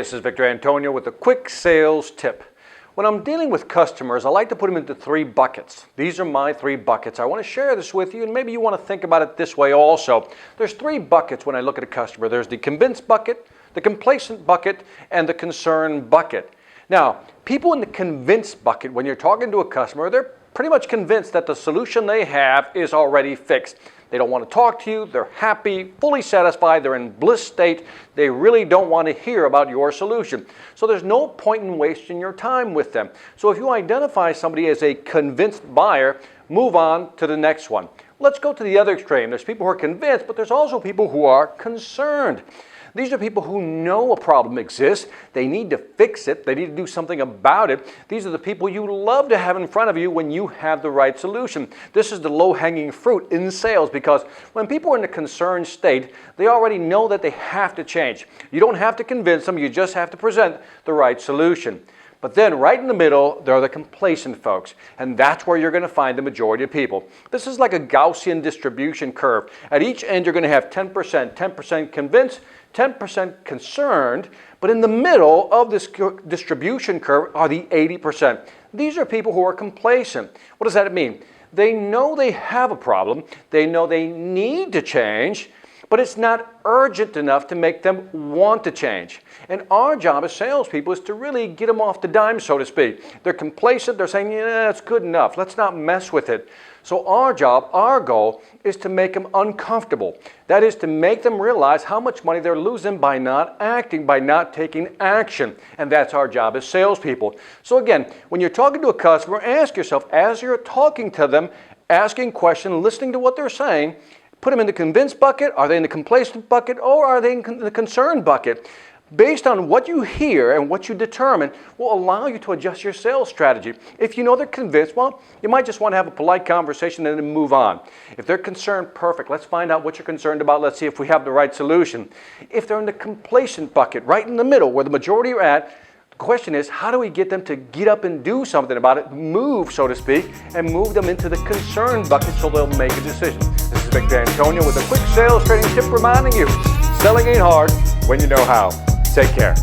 this is Victor Antonio with a quick sales tip. When I'm dealing with customers, I like to put them into three buckets. These are my three buckets. I want to share this with you, and maybe you want to think about it this way also. There's three buckets when I look at a customer. There's the convinced bucket, the complacent bucket, and the concerned bucket. Now, people in the convinced bucket, when you're talking to a customer, they're pretty much convinced that the solution they have is already fixed. They don't want to talk to you, they're happy, fully satisfied, they're in bliss state, they really don't want to hear about your solution. So there's no point in wasting your time with them. So if you identify somebody as a convinced buyer, move on to the next one. Let's go to the other extreme. There's people who are convinced, but there's also people who are concerned. These are people who know a problem exists, they need to fix it, they need to do something about it. These are the people you love to have in front of you when you have the right solution. This is the low-hanging fruit in sales, because when people are in a concerned state, they already know that they have to change. You don't have to convince them, you just have to present the right solution. But then right in the middle, there are the complacent folks, and that's where you're going to find the majority of people. This is like a Gaussian distribution curve. At each end, you're going to have 10% convinced, 10% concerned, but in the middle of this distribution curve are the 80%. These are people who are complacent. What does that mean? They know they have a problem, they know they need to change, but it's not urgent enough to make them want to change. And our job as salespeople is to really get them off the dime, so to speak. They're complacent, they're saying, yeah, it's good enough, let's not mess with it. So our job, our goal, is to make them uncomfortable. That is to make them realize how much money they're losing by not acting, by not taking action. And that's our job as salespeople. So again, when you're talking to a customer, ask yourself, as you're talking to them, asking questions, listening to what they're saying, put them in the convinced bucket, are they in the complacent bucket, or are they in the concerned bucket? Based on what you hear and what you determine will allow you to adjust your sales strategy. If you know they're convinced, well, you might just want to have a polite conversation and then move on. If they're concerned, perfect. Let's find out what you're concerned about. Let's see if we have the right solution. If they're in the complacent bucket, right in the middle where the majority are at, the question is, how do we get them to get up and do something about it, move, so to speak, and move them into the concerned bucket so they'll make a decision. This is Victor Antonio with a quick sales training tip reminding you, selling ain't hard when you know how. Take care.